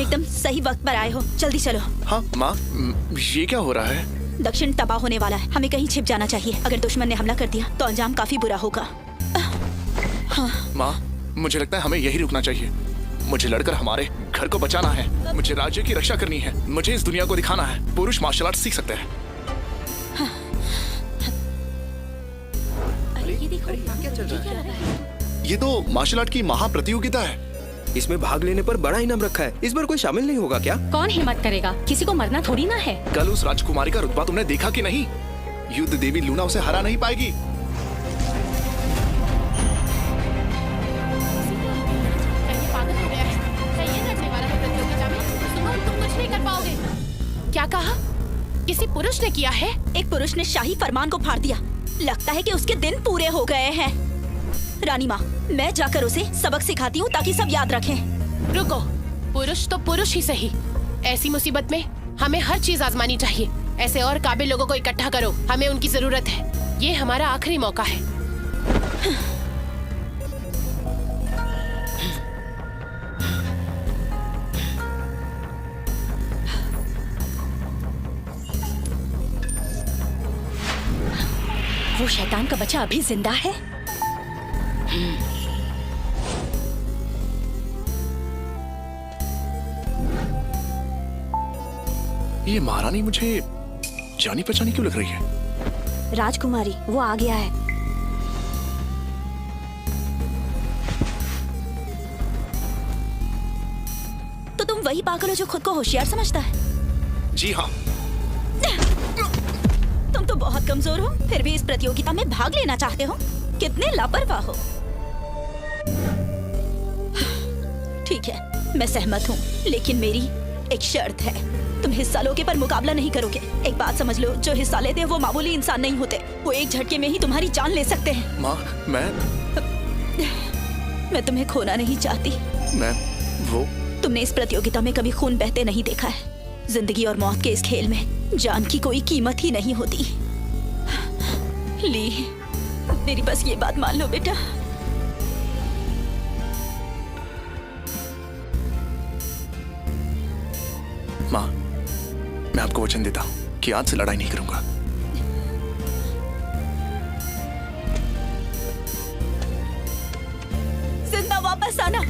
तुम एकदम सही वक्त पर आए हो, जल्दी चलो। हाँ माँ, ये क्या हो रहा है? दक्षिण तबाह होने वाला है, हमें कहीं छिप जाना चाहिए। अगर दुश्मन ने हमला कर दिया तो अंजाम काफी बुरा होगा। हाँ। माँ, मुझे लगता है हमें यही रुकना चाहिए। मुझे लड़कर हमारे घर को बचाना है, मुझे राज्य की रक्षा करनी है, मुझे इस दुनिया को दिखाना है पुरुष मार्शल आर्ट सीख सकते हैं। ये देखो, क्या चल रहा है? ये तो मार्शल आर्ट की महाप्रतियोगिता है। इसमें भाग लेने पर बड़ा इनाम रखा है। इस बार कोई शामिल नहीं होगा क्या? कौन हिम्मत करेगा? किसी को मरना थोड़ी ना है। कल उस राजकुमारी का रुतबा तुमने देखा कि नहीं? युद्ध देवी लूना उसे हरा नहीं पाएगी। क्या कहा? किसी पुरुष ने किया है? एक पुरुष ने शाही फरमान को फाड़ दिया। लगता है कि उसके दिन पूरे हो गए हैं। रानी माँ, मैं जाकर उसे सबक सिखाती हूँ ताकि सब याद रखें। रुको, पुरुष तो पुरुष ही सही। ऐसी मुसीबत में हमें हर चीज आजमानी चाहिए। ऐसे और काबिल लोगों को इकट्ठा करो, हमें उनकी जरूरत है। ये हमारा आखिरी मौका है। वो शैतान का बच्चा अभी जिंदा है? ये महारानी मुझे जानी पहचानी क्यों लग रही है? राजकुमारी, वो आ गया है। तो तुम वही पागल हो जो खुद को होशियार समझता है? जी हाँ। तुम तो बहुत कमजोर हो, फिर भी इस प्रतियोगिता में भाग लेना चाहते हो। कितने लापरवाह हो। ठीक है, मैं सहमत हूँ, लेकिन मेरी एक शर्त है। तुम हिस्सा लोगे पर मुकाबला नहीं करोगे। एक बात समझ लो, जो हिस्सा लेते हैं वो मामूली इंसान नहीं होते। वो एक झटके में ही तुम्हारी जान ले सकते हैं। माँ, मैं तुम्हें खोना नहीं चाहती। वो तुमने इस प्रतियोगिता में कभी खून बहते नहीं देखा है। जिंदगी और मौत के इस खेल में जान की कोई कीमत ही नहीं होती। ली, मेरी बस ये बात मान लो बेटा। माँ, मैं आपको वचन देता हूँ कि आज से लड़ाई नहीं करूंगा। जिंदा वापस आना।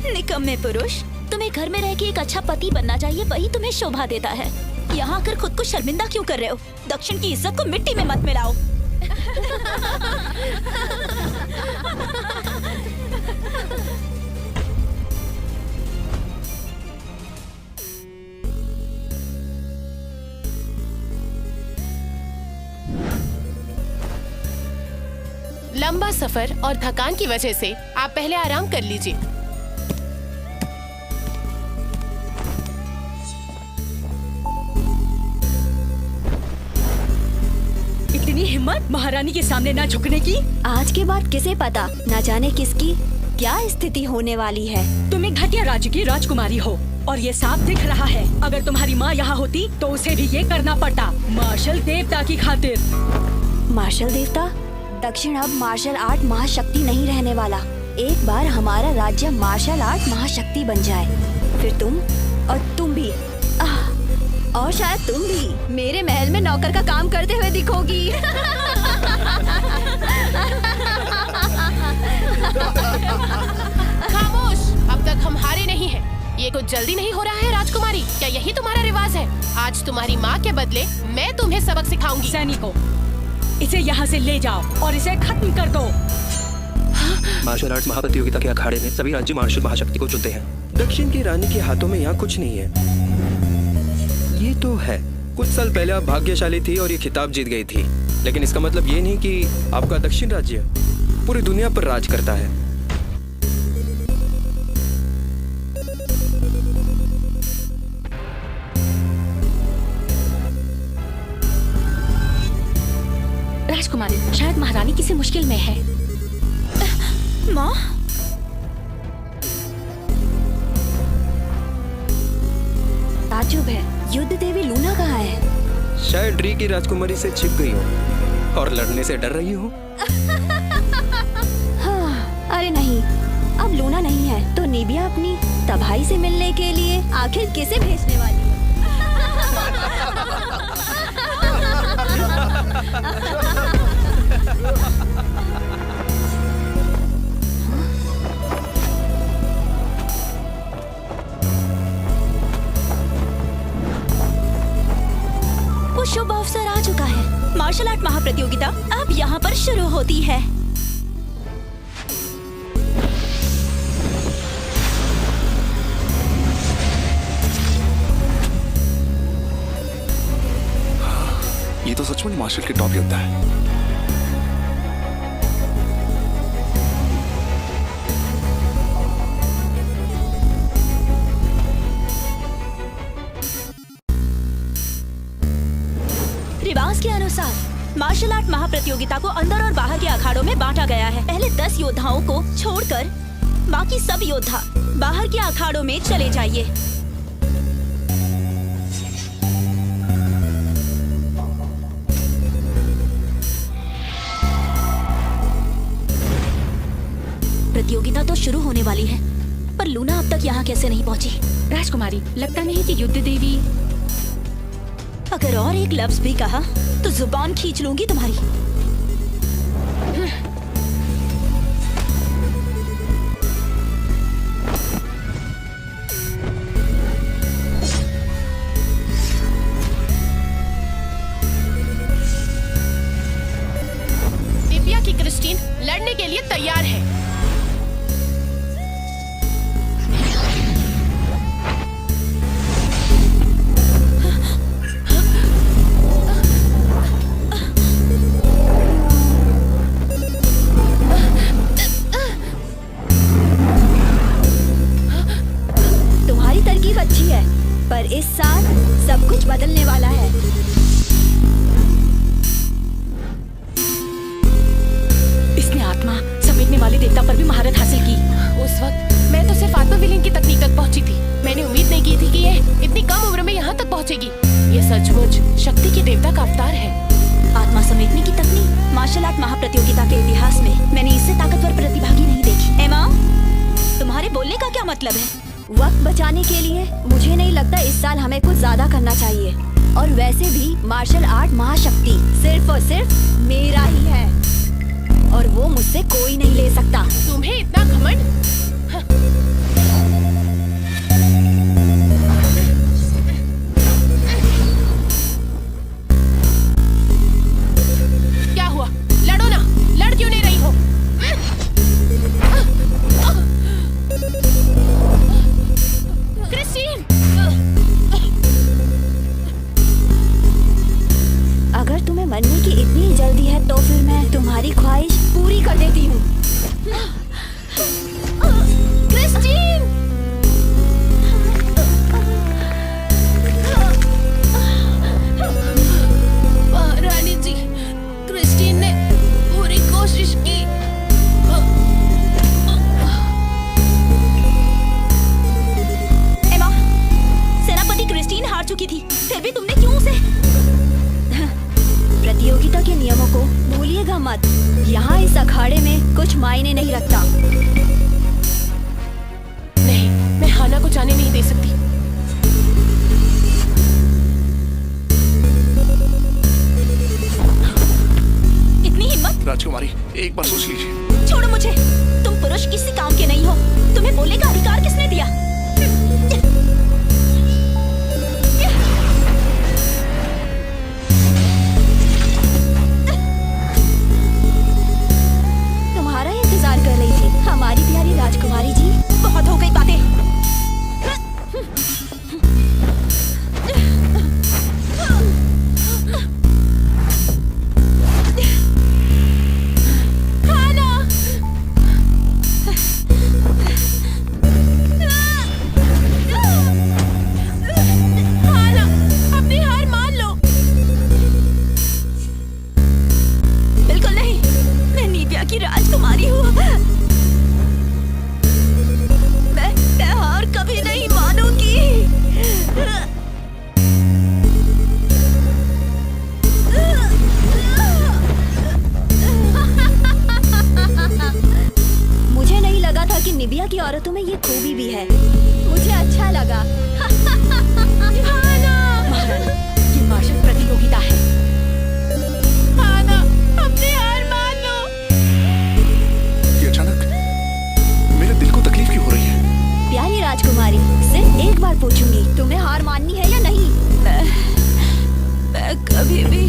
निकम्मे पुरुष, तुम्हें घर में रह के एक अच्छा पति बनना चाहिए, वही तुम्हें शोभा देता है। यहाँ आकर खुद को शर्मिंदा क्यों कर रहे हो? दक्षिण की इज्जत को मिट्टी में मत मिलाओ। लंबा सफर और थकान की वजह से आप पहले आराम कर लीजिए। इतनी हिम्मत महारानी के सामने ना झुकने की। आज के बाद किसे पता, न जाने किसकी क्या स्थिति होने वाली है। तुम एक घटिया राज्य की राजकुमारी हो और ये साफ दिख रहा है। अगर तुम्हारी माँ यहाँ होती तो उसे भी ये करना पड़ता, मार्शल देवता की खातिर। मार्शल देवता? दक्षिण अब मार्शल आर्ट महाशक्ति नहीं रहने वाला। एक बार हमारा राज्य मार्शल आर्ट महाशक्ति बन जाए, फिर तुम और तुम भी और शायद तुम भी मेरे महल में नौकर का काम करते हुए दिखोगी। खामोश, अब तक हम हारे नहीं हैं। ये कुछ जल्दी नहीं हो रहा है राजकुमारी? क्या यही तुम्हारा रिवाज है? आज तुम्हारी माँ के बदले मैं तुम्हें सबक सिखाऊंगी। सैनिकों, इसे यहाँ से ले जाओ और इसे खत्म कर दो। मार्शल आर्ट महाप्रतियोगिता के अखाड़े में सभी राज्य मार्शल महाशक्ति को चुनते हैं। दक्षिण की रानी के हाथों में यहाँ कुछ नहीं है। ये तो है, कुछ साल पहले आप भाग्यशाली थी और ये खिताब जीत गई थी, लेकिन इसका मतलब ये नहीं कि आपका दक्षिण राज्य पूरी दुनिया पर राज करता है। राजकुमारी, शायद महारानी किसी मुश्किल में है। माँ, ताज्जुब है, युद्ध देवी लूना कहाँ है? शायद ड्री की राजकुमारी से छिप गई हो और लड़ने से डर रही हो। हाँ, अरे नहीं, अब लूना नहीं है तो निबिया अपनी तबाही से मिलने के लिए आखिर किसे भेजने वाली है? वो शुभ अवसर आ चुका है। मार्शल आर्ट महाप्रतियोगिता अब यहाँ पर शुरू होती है। ये तो सचमुच मार्शल के टॉप योद्धा है। रिवाज के अनुसार मार्शल आर्ट महाप्रतियोगिता को अंदर और बाहर के अखाड़ों में बांटा गया है। पहले 10 योद्धाओं को छोड़कर बाकी सब योद्धा बाहर के अखाड़ों में चले जाइए। प्रतियोगिता तो शुरू होने वाली है, पर लूना अब तक यहाँ कैसे नहीं पहुँची? राजकुमारी, लगता नहीं कि युद्ध देवी। अगर और एक लफ्ज भी कहा तो जुबान खींच लूंगी तुम्हारी। दिव्या की क्रिस्टीन लड़ने के लिए तैयार है। तुम्हारी तरकीब अच्छी है, पर इस साल सब कुछ बदलने वाला है। इसने आत्मा समेटने वाले देवता पर भी महारत हासिल की। उस वक्त मैं तो सिर्फ आत्मा विलीन की तकनीक तक पहुंची थी। मैंने उम्मीद नहीं की थी कि ये इतनी कम उम्र में यहाँ तक पहुंचेगी। ये सचमुच शक्ति के देवता का अवतार है। आत्मा समेटने की तकनीक मार्शल आर्ट महाप्रतियोगिता के इतिहास में मैंने इससे ताकतवर प्रतिभागी नहीं देखी। एमा, तुम्हारे बोलने का क्या मतलब है? वक्त बचाने के लिए मुझे नहीं लगता इस साल हमें कुछ ज्यादा करना चाहिए। और वैसे भी मार्शल आर्ट महाशक्ति सिर्फ और सिर्फ मेरा ही है, और वो मुझसे कोई नहीं ले सकता। तुम्हें इतना घमंड? क्या हुआ? लड़ो ना, लड़ क्यों नहीं रही हो? क्रिस्टीन! अगर तुम्हें मरने की इतनी जल्दी है तो फिर मैं तुम्हारी ख्वाहिश पूरी कर देती हूँ। क्रिस्टीन! महारानी जी, क्रिस्टीन ने पूरी कोशिश की। एमा, सेनापति क्रिस्टीन हार चुकी थी, फिर भी तुमने क्यों उसे? प्रतियोगिता के नियमों को भूलिएगा मत। यहाँ इस अखाड़े में कुछ मायने नहीं रखता। नहीं, मैं हाना को जाने नहीं दे सकती। इतनी हिम्मत? राजकुमारी, एक बार सोच लीजिए। छोड़ो मुझे, तुम पुरुष किसी काम के नहीं हो। तुम्हें बोलने का अधिकार किसने दिया? तुम्हारा इंतजार कर रही थी हमारी प्यारी राजकुमारी जी। बहुत हो गई बातें। हाना! पिता है। आना, अपनी हार मान लो। ये अचानक मेरे दिल को तकलीफ क्यों हो रही है? प्यारी राजकुमारी, सिर्फ एक बार पूछूंगी, तुम्हें हार माननी है या नहीं? मैं कभी भी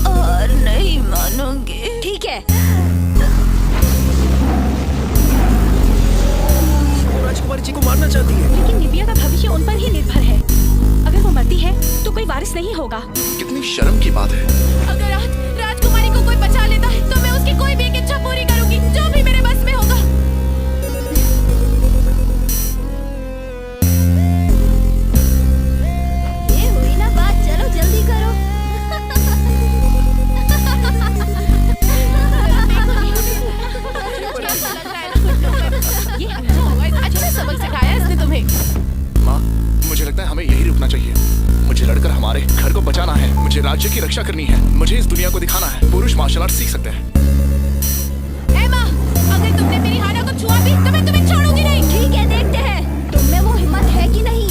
हार नहीं मानूंगी। ठीक है, वो राजकुमारी जी को मारना चाहती है। लेकिन निबिया का भविष्य उन पर ही निर्भर है। अगर वो मरती है तो कोई वारिस नहीं होगा। कितनी शर्म की बात है। अगर आज राजकुमारी को कोई बचा लेता है तो मैं उसकी कोई भी एक इच्छा पूरी करूंगी, जो भी मेरे बस में होगा। ये हुई ना बात, चलो जल्दी करो। ये अच्छा सबक सिखाया इसने तुम्हें। माँ, मुझे लगता है हमें यही रुकना चाहिए। मुझे लड़कर हमारे घर को बचाना है। मुझे राज्य की रक्षा करनी है। मुझे इस दुनिया को दिखाना है पुरुष मार्शल आर्ट सीख सकते हैं। एमा, अगर तुमने मेरी हाना को छुआ भी तो मैं तुम्हें छोड़ूंगी नहीं। ठीक है, देखते हैं तुम में वो हिम्मत है कि नहीं।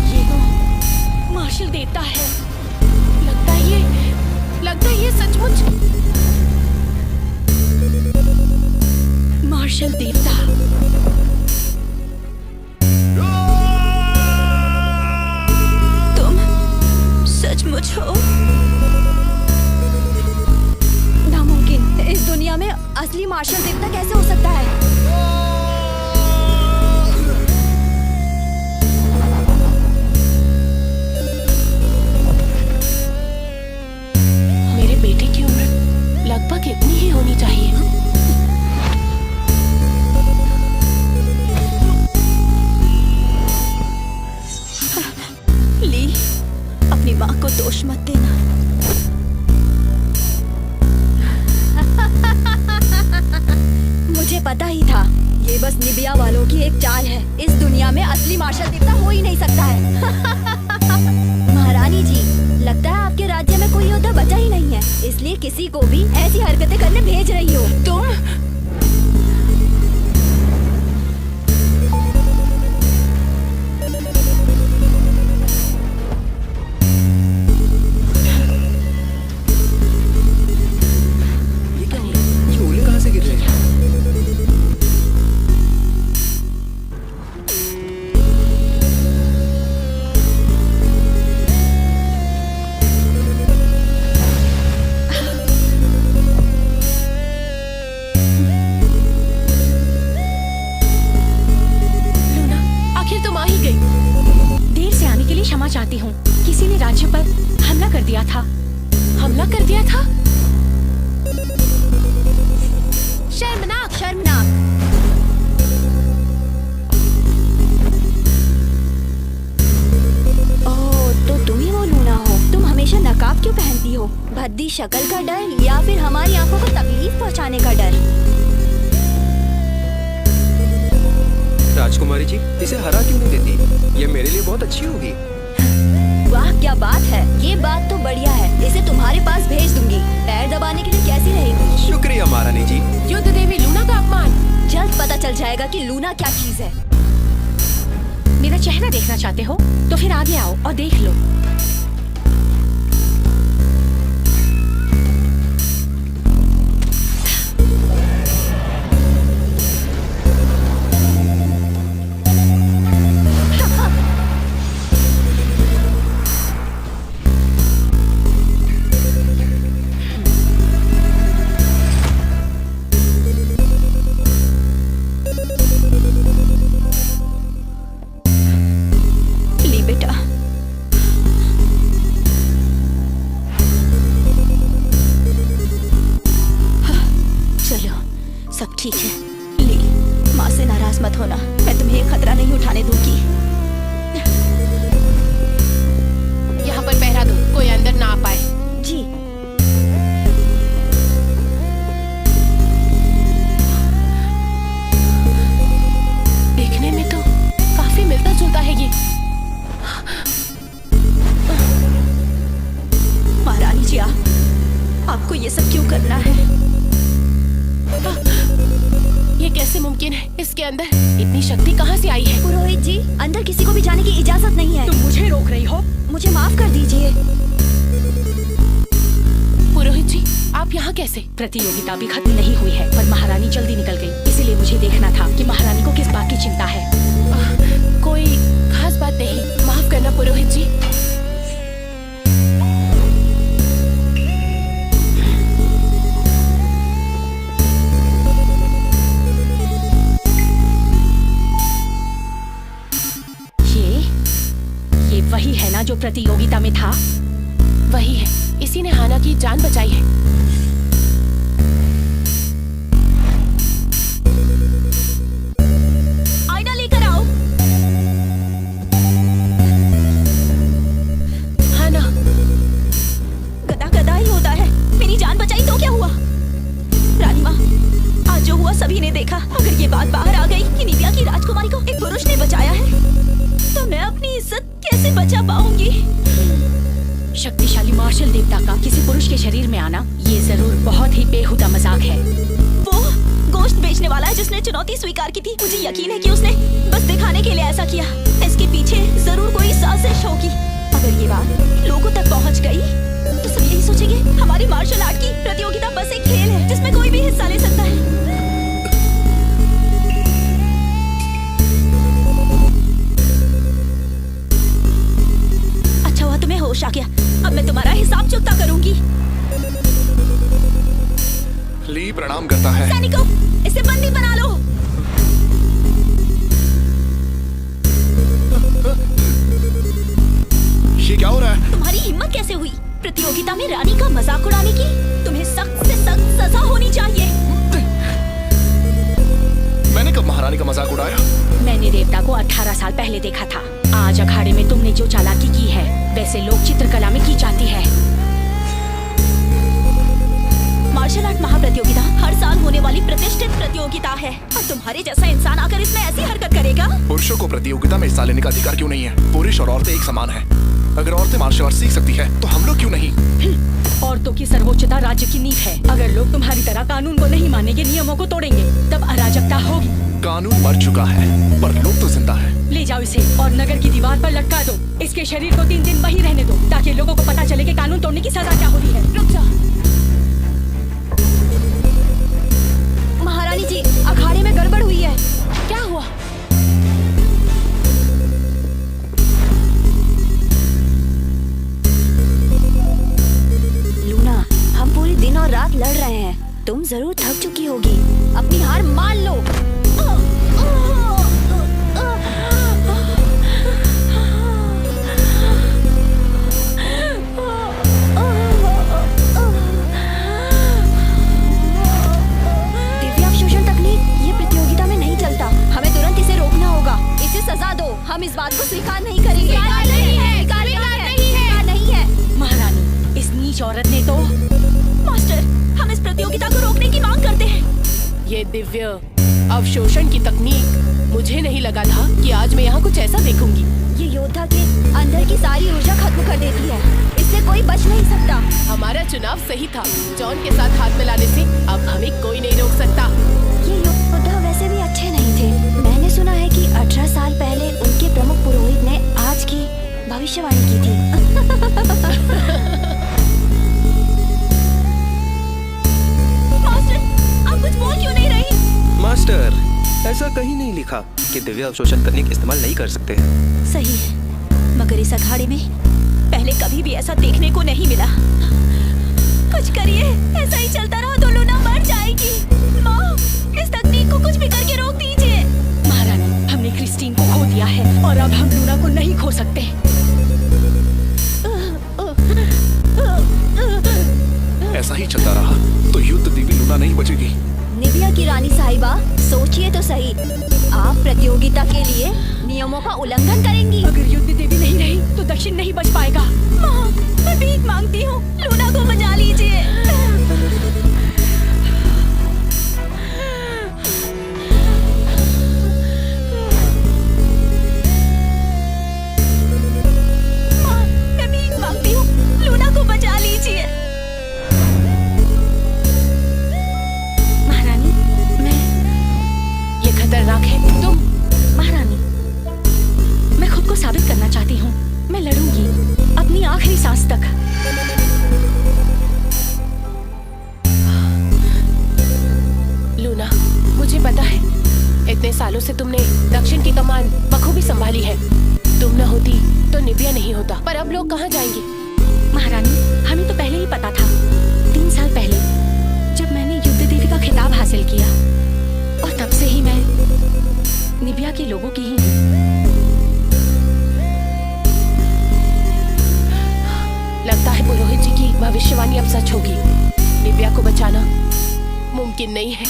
ये तो मार्शल देवता है। लगता है ये सचमुच। मार्शल देवता। तुम सचमुच हो? नामुमकिन, इस दुनिया में असली मार्शल देवता कैसे हो सकता है? मेरे बेटे की उम्र लगभग इतनी ही होनी चाहिए। ली, अपनी माँ को दोष मत देना। मुझे पता ही था, ये बस निबिया वालों की एक चाल है। इस दुनिया में असली मार्शल देवता हो ही नहीं सकता है। महारानी जी, लगता है आपके राज्य में कोई योद्धा बचा ही नहीं है, इसलिए किसी को भी ऐसी हरकतें करने भेज रही हो। तुम ये क्या हो रहा है? ये ओले कहाँ से गिर रहे हैं? लूना, आखिर तुम आ ही गई। देर से आने के लिए क्षमा चाहती हूँ। किसी ने राज्य पर हमला कर दिया था। हमला कर दिया था? शर्मनाक, शर्मनाक। ओह, तो तुम ही वो लूना हो। तुम हमेशा नकाब क्यों पहनती हो? भद्दी शक्ल का डर या फिर हमारी आंखों को तकलीफ पहुंचाने का डर? राजकुमारी जी, इसे हरा क्यों नहीं देती? ये मेरे लिए बहुत अच्छी होगी। वाह, क्या बात है। ये बात तो बढ़िया है। इसे तुम्हारे पास भेज दूंगी। पैर दबाने के लिए कैसी रहेगी? शुक्रिया महारानी जी। युद्ध देवी लूना का अपमान। जल्द पता चल जाएगा कि लूना क्या चीज है। मेरा चेहरा देखना चाहते हो तो फिर आगे आओ और देख लो। ठीक है ली, माँ से नाराज मत होना, मैं तुम्हें ये खतरा नहीं उठाने दूंगी। यहाँ पर पहरा दो, कोई अंदर ना आ पाए। जी। देखने में तो काफी मिलता जुलता है ये। महारानी जी आपको ये सब क्यों करना है? ये कैसे मुमकिन है? इसके अंदर इतनी शक्ति कहाँ से आई है? पुरोहित जी, अंदर किसी को भी जाने की इजाजत नहीं है। तुम मुझे रोक रही हो? मुझे माफ कर दीजिए। पुरोहित जी, आप यहाँ कैसे? प्रतियोगिता भी खत्म नहीं हुई है पर महारानी जल्दी निकल गई, इसीलिए मुझे देखना था कि महारानी को किस बात की चिंता है। कोई खास बात नहीं, माफ करना पुरोहित जी। ये वही है ना जो प्रतियोगिता में था? वही है, इसी ने हाना की जान बचाई है। आईना लेकर आओ। हाना, गधा गधा ही होता है, मेरी जान बचाई तो क्या हुआ? रानी माँ, आज जो हुआ सभी ने देखा। अगर ये बात बाहर आ गई कि निविया की राजकुमारी को एक पुरुष ने बचाया है, तो मैं अपनी इज्जत कैसे बचा पाऊंगी? शक्तिशाली मार्शल देवता का किसी पुरुष के शरीर में आना ये जरूर बहुत ही बेहुदा मजाक है। वो गोश्त बेचने वाला है जिसने चुनौती स्वीकार की थी। मुझे यकीन है कि उसने बस दिखाने के लिए ऐसा किया। इसके पीछे जरूर कोई साजिश होगी। अगर ये बात लोगों तक पहुंच गई तो सब यही सोचेंगे हमारी मार्शल आर्ट की प्रतियोगिता बस एक खेल है जिसमें कोई भी हिस्सा ले सकता है। अच्छा हुआ तुम्हें होश आ गया, अब मैं तुम्हारा हिसाब चुकता करूंगी। ली प्रणाम करता है। सैनिकों, इसे बंदी बना लो। ये क्या हो रहा है? तुम्हारी हिम्मत कैसे हुई प्रतियोगिता में रानी का मजाक उड़ाने की? तुम्हें सख्त से सख्त सजा होनी चाहिए। मैंने कब महारानी का मजाक उड़ाया? मैंने देवता को 18 साल पहले देखा था। आज अखाड़े में तुमने जो चालाकी की है वैसे लोक चित्रकला में की जाती है। मार्शल आर्ट महाप्रतियोगिता हर साल होने वाली प्रतिष्ठित प्रतियोगिता है और तुम्हारे जैसा इंसान आकर इसमें ऐसी हरकत करेगा? पुरुषों को प्रतियोगिता में हिस्सा लेने का अधिकार क्यों नहीं है? पुरुष और औरतें एक समान हैं। अगर औरतें मार्शल आर्ट सीख सकती है तो हम लोग क्यों नहीं? औरतों की सर्वोच्चता राज्य की नींव है। अगर लोग तुम्हारी तरह कानून को नहीं मानेंगे, नियमों को तोड़ेंगे, तब अराजकता होगी। कानून मर चुका है पर लोग तो जिंदा है। ले जाओ इसे और नगर की दीवार पर लटका दो। इसके शरीर को 3 दिन वहीं रहने दो ताकि लोगों को पता चले कि कानून तोड़ने की सजा क्या होती है। रुक जा। महारानी जी, अखाड़े में गड़बड़ हुई है। क्या हुआ? लूना, हम पूरी दिन और रात लड़ रहे हैं। तुम जरूर थक चुकी होगी, अपनी हार मान लो। दिव्यावशोषण तकनीक ये प्रतियोगिता में नहीं चलता। हमें तुरंत इसे रोकना होगा। इसे सजा दो। हम इस बात को स्वीकार नहीं करेंगे। नहीं है। महारानी, इस नीच औरत ने तो मास्टर, हम इस प्रतियोगिता को रोकने की मांग करते हैं। ये दिव्य अवशोषण की तकनीक, मुझे नहीं लगा था कि आज मैं यहाँ कुछ ऐसा देखूंगी। ये योद्धा के अंदर की सारी ऊर्जा खत्म कर देती है। इससे कोई बच नहीं सकता। हमारा चुनाव सही था। जॉन के साथ हाथ मिलाने से अब हमें कोई नहीं रोक सकता। ये योद्धा वैसे भी अच्छे नहीं थे। मैंने सुना है कि 18 साल पहले उनके प्रमुख पुरोहित ने आज की भविष्यवाणी की थी। मास्टर, आप कुछ बोल क्यों नहीं रही? मास्टर, ऐसा कहीं नहीं लिखा कि दिव्य अवशोषण तकनीक इस्तेमाल नहीं कर सकते हैं। सही है, मगर इस अखाड़े में पहले कभी भी ऐसा देखने को नहीं मिला। कुछ करिए, ऐसा ही चलता रहा तो लूना मर जाएगी। माँ, इस तकनीक को कुछ भी करके रोक दीजिए। महारानी, हमने क्रिस्टीन को खो दिया है और अब हम लूना को नहीं खो सकते। ऐसा ही चलता रहा तो युद्ध देवी लूना नहीं बचेगी। निविया की रानी साहिबा, सोचिए तो सही, आप प्रतियोगिता के लिए नियमों का उल्लंघन करेंगी। अगर युद्ध देवी नहीं रही तो दक्षिण नहीं बच पाएगा। माँ, मैं भीख मांगती हूँ, लूना को बचा लीजिए। माँ, मैं भीख मांगती हूँ, लूना को बचा लीजिए। महारानी, ये खतरनाक है। तुम महारानी, मैं खुद को साबित करना चाहती हूँ। मैं लड़ूंगी अपनी आखिरी सांस तक। लूना, मुझे पता है इतने सालों से तुमने दक्षिण की कमान बखूबी संभाली है। तुम न होती तो निविया नहीं होता। पर अब लोग कहाँ जाएंगे? महारानी, हमें तो पहले ही पता था। 3 साल पहले जब मैंने युद्ध देवी का खिताब हासिल किया, और तब से ही मैं निविया के लोगों की ही हूँ। लगता है पुरोहित जी की भविष्यवाणी अब सच होगी। निविया को बचाना मुमकिन नहीं है।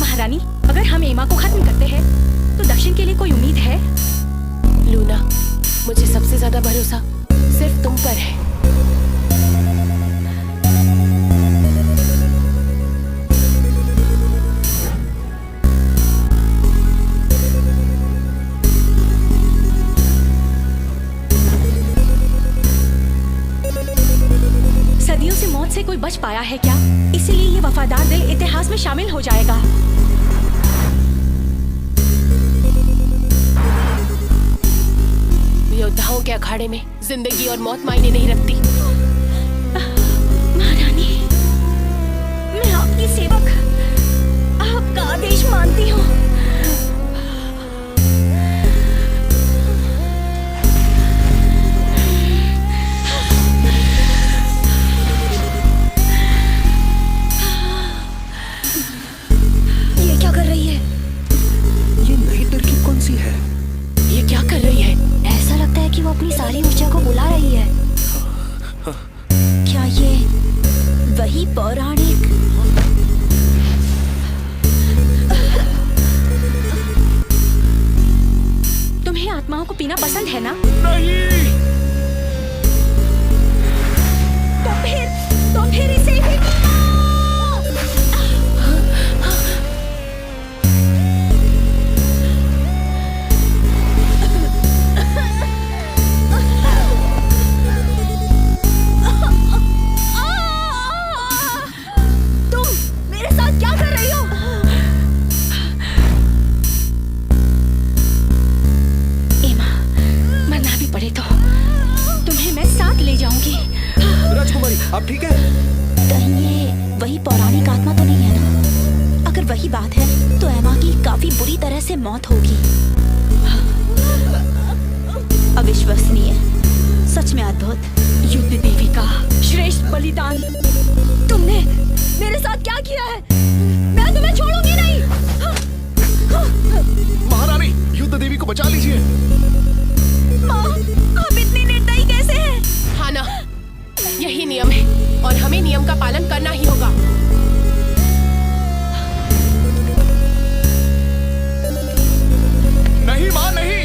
महारानी, अगर हम एमा को खत्म करते हैं तो दक्षिण के लिए कोई उम्मीद है? लूना, मुझे सबसे ज्यादा भरोसा सिर्फ तुम पर है। सदियों से मौत से कोई बच पाया है क्या? इसीलिए ये वफादार दिल इतिहास में शामिल हो जाएगा। योद्धाओं के अखाड़े में जिंदगी और मौत मायने नहीं रखती। महारानी, मैं आपकी सेवक, आपका आदेश मानती हूँ। ये क्या कर रही है? ये नई तरकीब कौन सी है? ये क्या कर रही है? ऐसा लगता है कि वो अपनी सारी ऊर्जा को बुला रही है। क्या ये वही पौराणिक? तुम्हें आत्माओं को पीना पसंद है ना? नहीं। तो फिर इसे भी तुम मेरे साथ क्या कर रही हो? एमा, मरना भी पड़े तो तुम्हें मैं साथ ले जाऊंगी। राजकुमारी, आप ठीक है? कहीं ये वही पौराणिक आत्मा तो नहीं है ना? अगर वही बात है तो एमा की काफी बुरी तरह से मौत होगी। अविश्वसनीय, सच में अद्भुत। युद्ध देवी का श्रेष्ठ बलिदान। तुमने मेरे साथ क्या किया है? मैं तुम्हें छोड़ूंगी नहीं। महारानी, युद्ध देवी को बचा लीजिए। माँ, आप इतनी निर्दयी कैसे हैं? हाँ ना, यही नियम है और हमें नियम का पालन करना ही होगा। नहीं माँ, नहीं।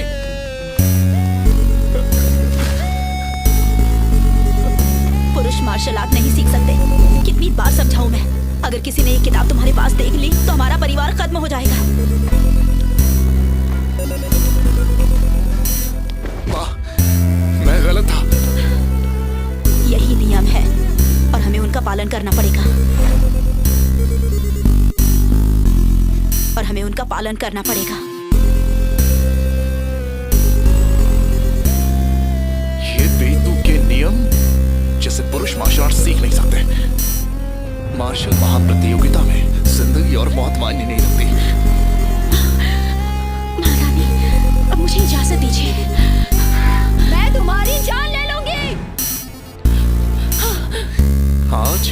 पुरुष मार्शल आर्ट नहीं सीख सकते। कितनी बार समझाऊं मैं? अगर किसी ने ये किताब तुम्हारे पास देख ली तो हमारा परिवार खत्म हो जाएगा। माँ, मैं गलत था। यही नियम है और हमें उनका पालन करना पड़ेगा। और हमें उनका पालन करना पड़ेगा। ये बेतुके के नियम जिसे पुरुष मार्शल आर्ट सीख नहीं सकते। मार्शल महाप्रतियोगिता में जिंदगी और मौत मायने नहीं रखती। महारानी, अब मुझे इजाजत दीजिए। मैं तुम्हारी जान ले लूंगी। आज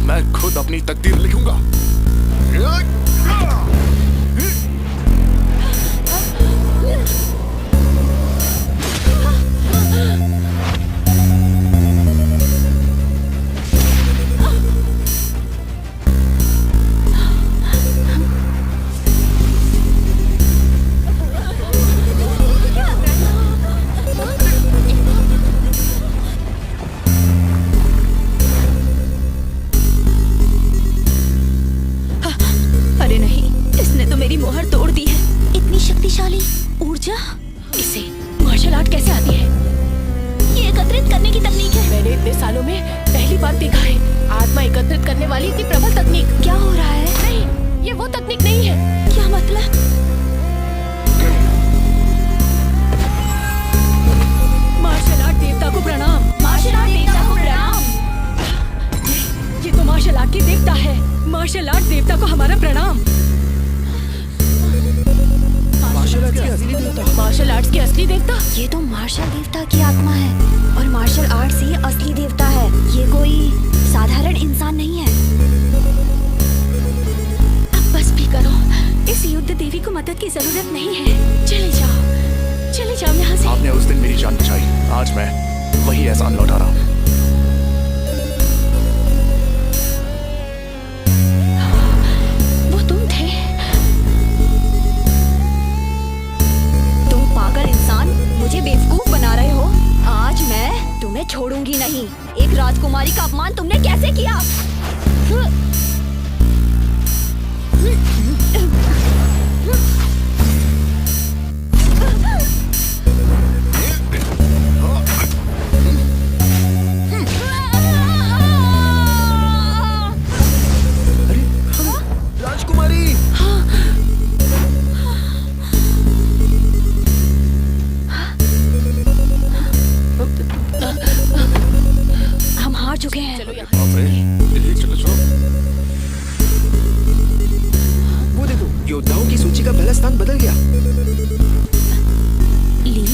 मैं खुद अपनी तकदीर लिखूंगा। की आत्मा है और मार्शल आर्ट्स ही असली देवता है। ये कोई साधारण इंसान नहीं है। अब बस भी करो। इस युद्ध देवी को मदद की जरूरत नहीं है। चले जाओ यहाँ से। आपने उस दिन मेरी जान बचाई, आज मैं वही एहसान लौटा रहा हूँ। वो तुम थे? तुम पागल इंसान, मुझे बेवकूफ बना रहे हो। आज मैं तुम्हें छोड़ूंगी नहीं। एक राजकुमारी का अपमान तुमने कैसे किया? राजकुमारी! हम हार चुके हैं। चलो यहाँ। बाप रे, चलो चलो। वो देखो, योद्धाओं की सूची का पहला स्थान बदल गया। ली?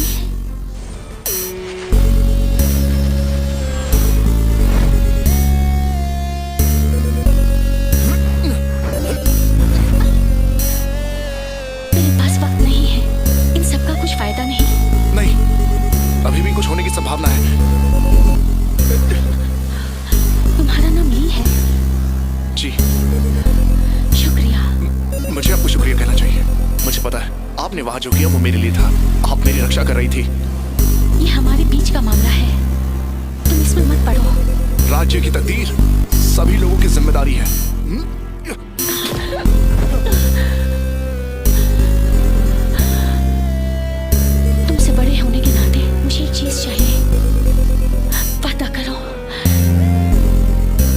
मेरे पास वक्त नहीं है। इन सब का कुछ फायदा नहीं। नहीं, अभी भी कुछ होने की संभावना है। तुम्हारा नाम ली है? जी, शुक्रिया। मुझे आपको शुक्रिया कहना चाहिए। मुझे पता है आपने वहां जो किया वो मेरे लिए था। आप मेरी रक्षा कर रही थी। ये हमारे बीच का मामला है। तुम इसमें मत पड़ो। राज्य की तकदीर सभी लोगों की जिम्मेदारी है। तुमसे बड़े होने के नाते मुझे एक चीज चाहिए। वादा करो,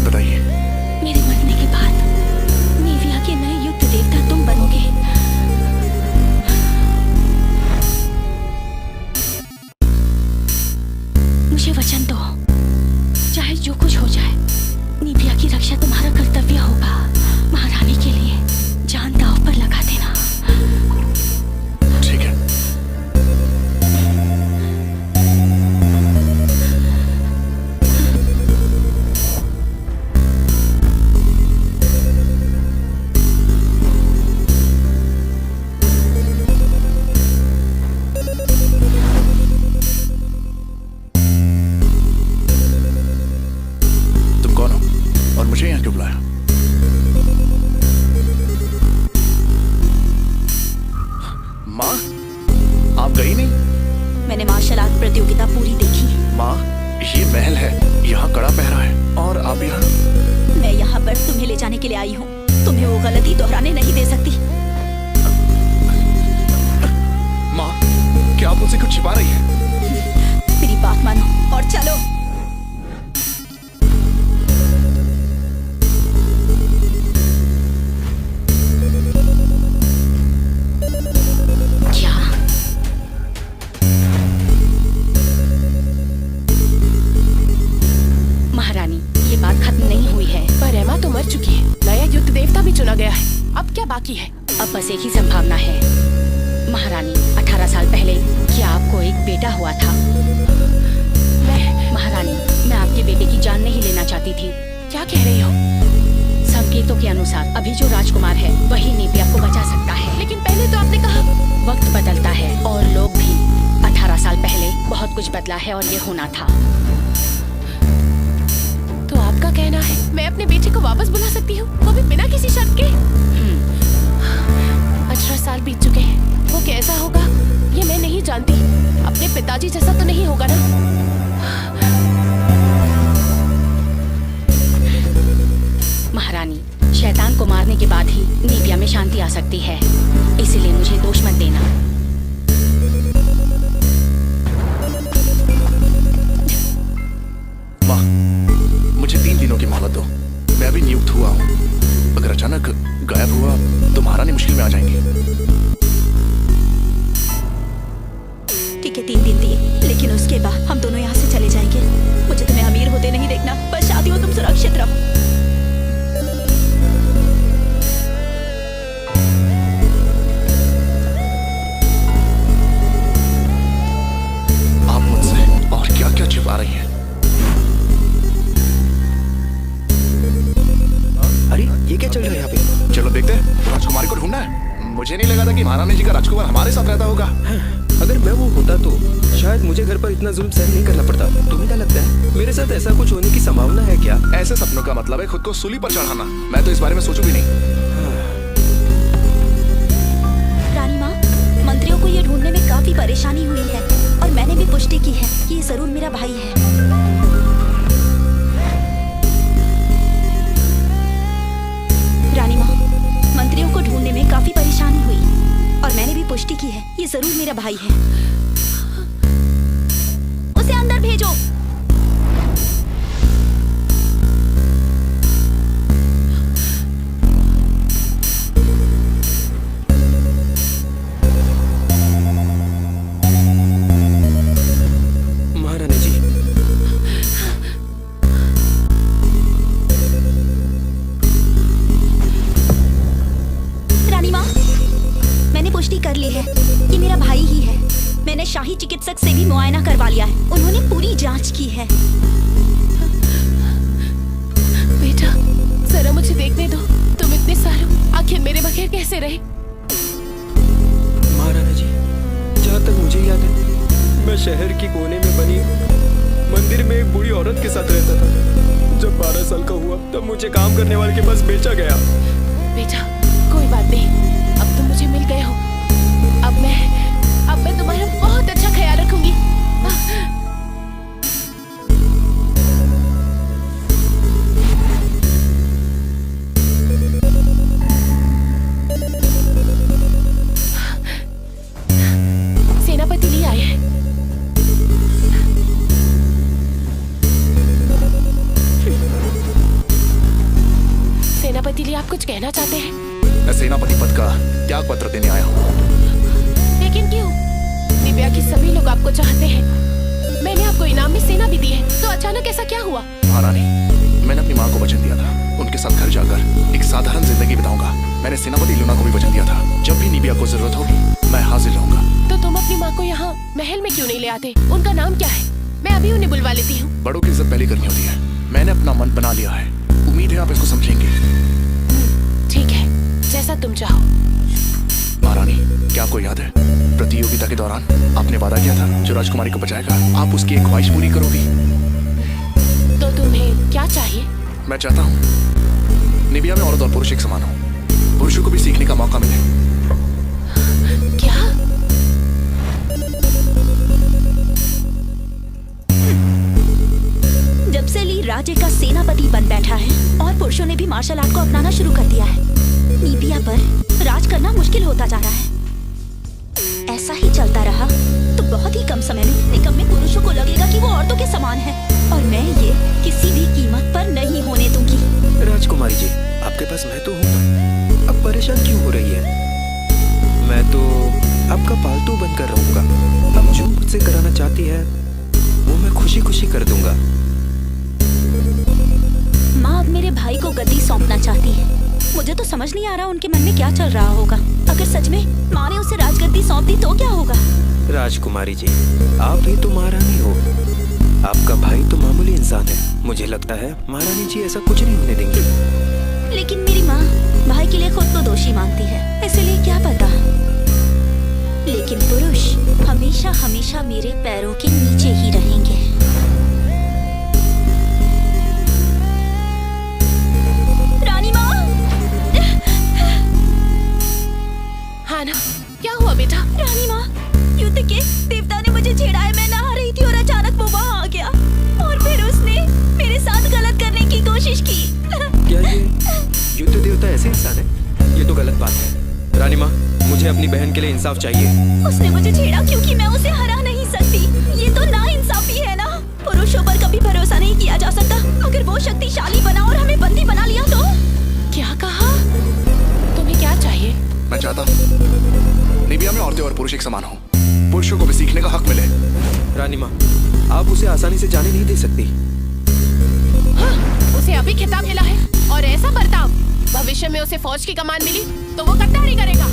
बताइए। मेरे मरने के बाद नीविया के नए युद्ध देवता तुम बनोगे। मुझे वचन दो, चाहे जो कुछ हो जाए, नीविया की रक्षा तुम्हारा कर्तव्य होगा। महारानी के लिए जान दांव पर लगा देना। ठीक है। तुम कौन हो और मुझे यहाँ क्यों बुलाया? माँ, आप गई नहीं? मैंने मार्शल आर्ट प्रतियोगिता पूरी देखी। माँ, ये महल है, यहाँ कड़ा पहरा है और आप यहाँ। मैं यहाँ पर तुम्हें ले जाने के लिए आई हूँ। तुम्हें वो गलती दोहराने नहीं दे सकती। माँ, क्या आप मुझसे कुछ छिपा रही हैं? मेरी बात मानो और चलो। क्या? महारानी, ये बात खत्म नहीं हुई है। पर एमा तो मर चुकी है। नया युद्ध देवता भी चुना गया है। अब क्या बाकी है? अब बस एक ही संभावना है। महारानी, 18 साल पहले क्या आपको एक बेटा हुआ था? महारानी, मैं आपके बेटे की जान नहीं लेना चाहती थी। क्या कह रही हो? संकेतों के अनुसार अभी जो राजकुमार है वही नीविया को बचा सकता है। लेकिन पहले तो आपने कहा। वक्त बदलता है और लोग भी। 18 साल पहले बहुत कुछ बदला है और ये होना था। तो आपका कहना है मैं अपने बेटे को वापस बुला सकती हूँ, वो भी बिना किसी शर्त के? 18 साल बीत चुके हैं। वो कैसा होगा ये मैं नहीं जानती। अपने पिताजी जैसा तो नहीं होगा ना? महारानी, शैतान को मारने के बाद ही नीविया में शांति आ सकती है। इसीलिए मुझे दोष मत देना। माँ, मुझे 3 दिनों की मोहलत दो। मैं अभी नियुक्त हुआ हूँ। अगर अचानक गायब हुआ तो महारानी मुश्किल में आ जाएंगी। ठीक है, 3 दिन दिए, लेकिन उसके बाद हम दोनों यहाँ से चले जाएंगे। मुझे तुम्हें अमीर होते नहीं देखना, बस शादी हो तुम सुरक्षित रहो। आप मुझसे मुझे नहीं लगा था कि महारानी जी का राजकुमार हमारे साथ रहता होगा। अगर मैं वो होता तो शायद मुझे घर पर इतना जुल्म सहन नहीं करना पड़ता। तुम्हें क्या लगता है मेरे साथ ऐसा कुछ होने की संभावना है क्या? ऐसे सपनों का मतलब है खुद को सूली पर चढ़ाना। मैं तो इस बारे में सोचूं भी नहीं। रानी माँ, मंत्रियों को ये ढूंढने में काफी परेशानी हुई है और मैंने भी पुष्टि की है कि ये जरूर मेरा भाई है। रानी माँ, मंत्रियों को ढूंढने में काफी परेशानी हुई और मैंने भी पुष्टि की है ये जरूर मेरा भाई है। उसे अंदर भेजो। महारानी जी, रानी माँ, मैंने पुष्टि कर ली है कि मेरा भाई ही है। मैंने शाही चिकित्सक से भी मुआयना करवा लिया है, उन्होंने पूरी जांच की है। बेटा, जरा मुझे देखने दो। तुम इतने सालों आखिर मेरे बगैर कैसे रहे? महारानी जी, जहाँ तक मुझे याद है मैं शहर की कोने में बनी मंदिर में एक बूढ़ी औरत के साथ रहता था। जब 12 साल का हुआ तब मुझे काम करने वाले के पास बेचा गया। बेटा, कोई बात नहीं, अब तुम मुझे मिल गए हो। अब मैं तुम्हारा बहुत अच्छा ख्याल रखूंगी। सेनापति ली आए हैं। सेनापति ली, आप कुछ कहना चाहते हैं? मैं सेनापति पद का त्याग पत्र देने आया हूँ। लेकिन क्यों? निव्या की सभी लोग आपको चाहते हैं। मैंने आपको इनाम में सेना भी दी है, तो अचानक ऐसा क्या हुआ? महारानी, मैंने अपनी माँ को वचन दिया था उनके साथ घर जाकर एक साधारण जिंदगी बिताऊंगा। मैंने सेनापति लूना को भी वचन दिया था जब भी निबिया को जरूरत होगी मैं हाजिर रहूंगा। तो तुम अपनी माँ को यहाँ महल में क्यों नहीं ले आते? उनका नाम क्या है? मैं अभी उन्हें बुलवा लेती हूँ। बड़ों की इज्जत पहले करनी होती है। मैंने अपना मन बना लिया है, उम्मीद है आप इसको समझेंगे। ठीक है, जैसा तुम चाहो। महारानी, क्या आपको याद है प्रतियोगिता के दौरान आपने वादा किया था जो राजकुमारी को बचाएगा आप उसकी एक ख्वाहिश पूरी करोगी? तो तुम्हें क्या चाहिए? मैं चाहता हूँ निबिया में औरत और पुरुष एक समान हो, पुरुषों को भी सीखने का मौका मिले। क्या? जब से ली राज्य का सेनापति बन बैठा है और पुरुषों ने भी मार्शल आर्ट को अपनाना शुरू कर दिया है, निबिया पर राज करना मुश्किल होता जा रहा है। ऐसा ही चलता रहा तो बहुत ही कम समय में निकम्मे पुरुषों को लगेगा कि वो औरतों के समान है और मैं ये किसी भी कीमत पर नहीं होने दूंगी। राजकुमारी जी, आपके पास मैं तो हूँ ना, अब परेशान क्यों हो रही है? मैं तो आपका पालतू बनकर रहूंगा। अब जो मुझसे कराना चाहती है वो मैं खुशी खुशी कर दूंगा। माँ अब मेरे भाई को गद्दी सौंपना चाहती है। मुझे तो समझ नहीं आ रहा उनके मन में क्या चल रहा होगा। अगर सच में माँ ने उसे राजगद्दी सौंप दी तो क्या होगा? राजकुमारी जी, आप ही तो महारानी हो, आपका भाई तो मामूली इंसान है। मुझे लगता है महारानी जी ऐसा कुछ नहीं होने देंगी। लेकिन मेरी माँ भाई के लिए खुद को दोषी मानती है, इसलिए क्या पता। लेकिन पुरुष हमेशा हमेशा मेरे पैरों के नीचे ही रहेंगे। रानी माँ, हाँ ना, क्या हुआ बेटा? रानी माँ, युद्ध के देवता ने मुझे छेड़ा है। मैं नहा रही थी और अचानक वो वहाँ आ गया और फिर उसने मेरे साथ गलत करने की कोशिश की। क्या ये युद्ध देवता ऐसे इंसान है? ये तो गलत बात है। रानी माँ, मुझे अपनी बहन के लिए इंसाफ चाहिए। उसने मुझे छेड़ा क्योंकि मैं उसे हरा नहीं सकती। ये तो नाइंसाफी है ना। पुरुषों पर कभी भरोसा नहीं किया जा सकता। अगर वो शक्तिशाली बना और हमें बंदी बना लिया तो? क्या कहा? तुम्हें क्या चाहिए? मैं चाहता हूँ निबिया में औरतें और पुरुष एक समान हो, पुरुषों को भी सीखने का हक मिले। रानी माँ, आप उसे आसानी से जाने नहीं दे सकती। हाँ, उसे अभी खिताब मिला है और ऐसा बर्ताव, भविष्य में उसे फौज की कमान मिली तो वो गद्दारी करेगा।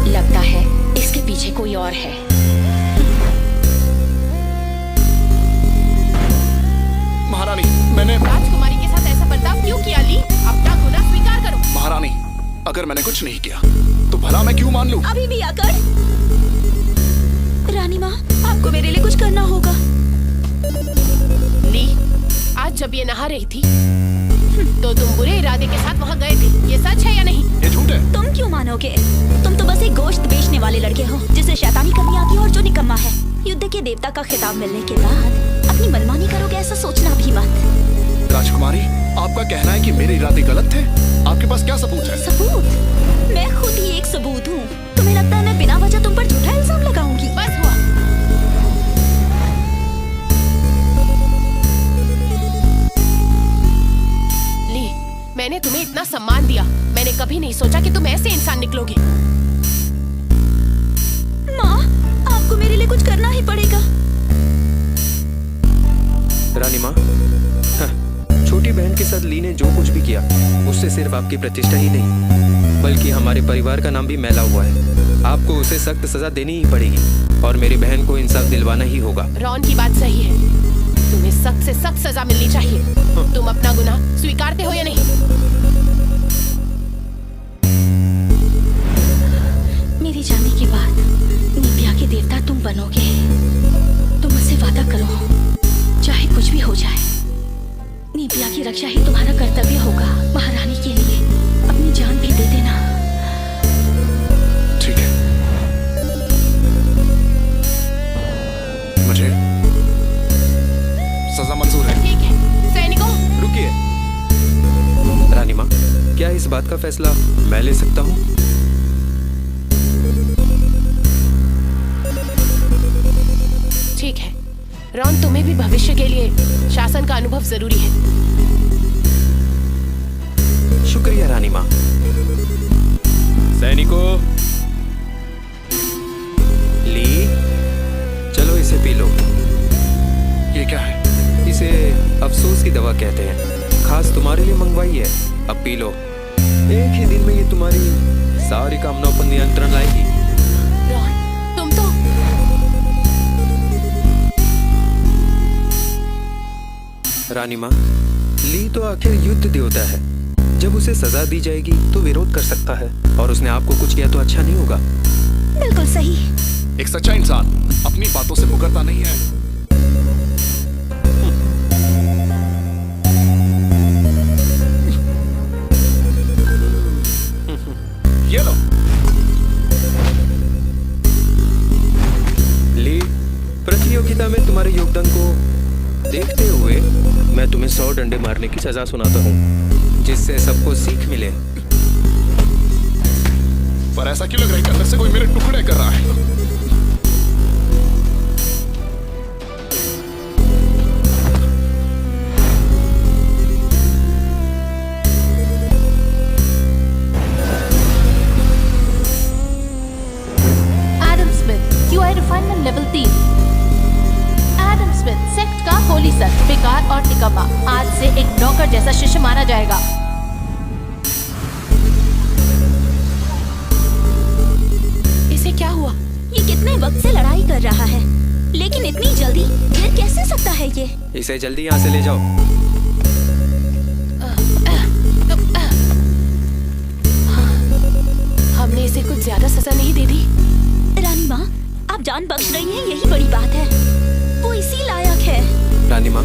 लगता है इसके पीछे कोई और है। महारानी, मैंने राजकुमारी अगर मैंने कुछ नहीं किया तो भला मैं क्यों मान लूं? अभी भी आकर रानी माँ, आपको मेरे लिए कुछ करना होगा। ली, आज जब ये नहा रही थी तो तुम बुरे इरादे के साथ वहाँ गए थे, ये सच है या नहीं? ये झूठ है। तुम क्यों मानोगे? तुम तो बस एक गोश्त बेचने वाले लड़के हो जिसे शैतानी करनी आती है और जो निकम्मा है। युद्ध के देवता का खिताब मिलने के बाद अपनी मनमानी करोगे, ऐसा सोचना भी मत। राजकुमारी, आपका कहना है कि मेरे इरादे गलत थे? आपके पास क्या सबूत है? सबूत? मैं खुद ही एक सबूत हूँ। तुम्हें लगता है मैं बिना वजह तुम पर झूठा इल्जाम लगाऊंगी? बस हुआ। ली, मैंने तुम्हें इतना सम्मान दिया, मैंने कभी नहीं सोचा कि तुम ऐसे इंसान निकलोगे। माँ, आपको मेरे लिए कुछ करना ही पड़ेगा। रानी माँ, हाँ, छोटी बहन के साथ ली ने जो कुछ भी किया उससे सिर्फ आपकी प्रतिष्ठा ही नहीं बल्कि हमारे परिवार का नाम भी मैला हुआ है। आपको उसे सख्त सजा देनी ही पड़ेगी और मेरी बहन को इंसाफ दिलवाना ही होगा। रॉन की बात सही है, तुम्हें सख्त से सख्त सजा मिलनी चाहिए। तुम अपना गुनाह स्वीकारते हो या नहीं? मेरे जाने के बाद निव्या के देवता तुम बनोगे। तुम मुझसे वादा करो, चाहे कुछ भी हो जाए, निव्या की रक्षा ही तुम्हारा कर्तव्य होगा। महारानी के लिए अपनी जान भी दे देना। ठीक है, मुझे सजा मंजूर है। ठीक है सैनिकों। रुकिए रानी माँ, क्या इस बात का फैसला मैं ले सकता हूँ? ठीक है रॉन, तुम्हें भी भविष्य के लिए शासन का अनुभव जरूरी है। शुक्रिया रानी माँ। सैनिकों, ली, चलो इसे पी लो। ये क्या है? इसे अफसोस की दवा कहते हैं, खास तुम्हारे लिए मंगवाई है। अब पी लो, एक ही दिन में ये तुम्हारी सारी कामनाओं पर नियंत्रण लाएगी। रॉन, तुम तो रानी माँ, ली तो आखिर युद्ध देवता है। जब उसे सजा दी जाएगी तो विरोध कर सकता है और उसने आपको कुछ किया तो अच्छा नहीं होगा। बिल्कुल सही। एक सच्चा इंसान अपनी बातों से मुकरता नहीं है। ये लो। ली, प्रतियोगिता में तुम्हारे योगदान को देखते हुए मैं तुम्हें 100 डंडे मारने की सजा सुनाता हूँ, जिससे सबको सीख मिले। पर ऐसा क्यों लग रहा है कि अंदर से कोई मेरे टुकड़े कर रहा है? Adam Smith, QI refinement level 3। Adam Smith, sect का होली सर, बेकार और निकम्मा। आज से एक नौकर जैसा शिष्य माना जाएगा। इसे क्या हुआ? ये कितने वक्त से लड़ाई कर रहा है, लेकिन इतनी जल्दी गिर कैसे सकता है ये? इसे जल्दी यहाँ से ले जाओ। हमने इसे कुछ ज्यादा सजा नहीं दे दी? रानी माँ, आप जान बख्श रही हैं, यही बड़ी बात है। वो इसी लायक है। रानी माँ,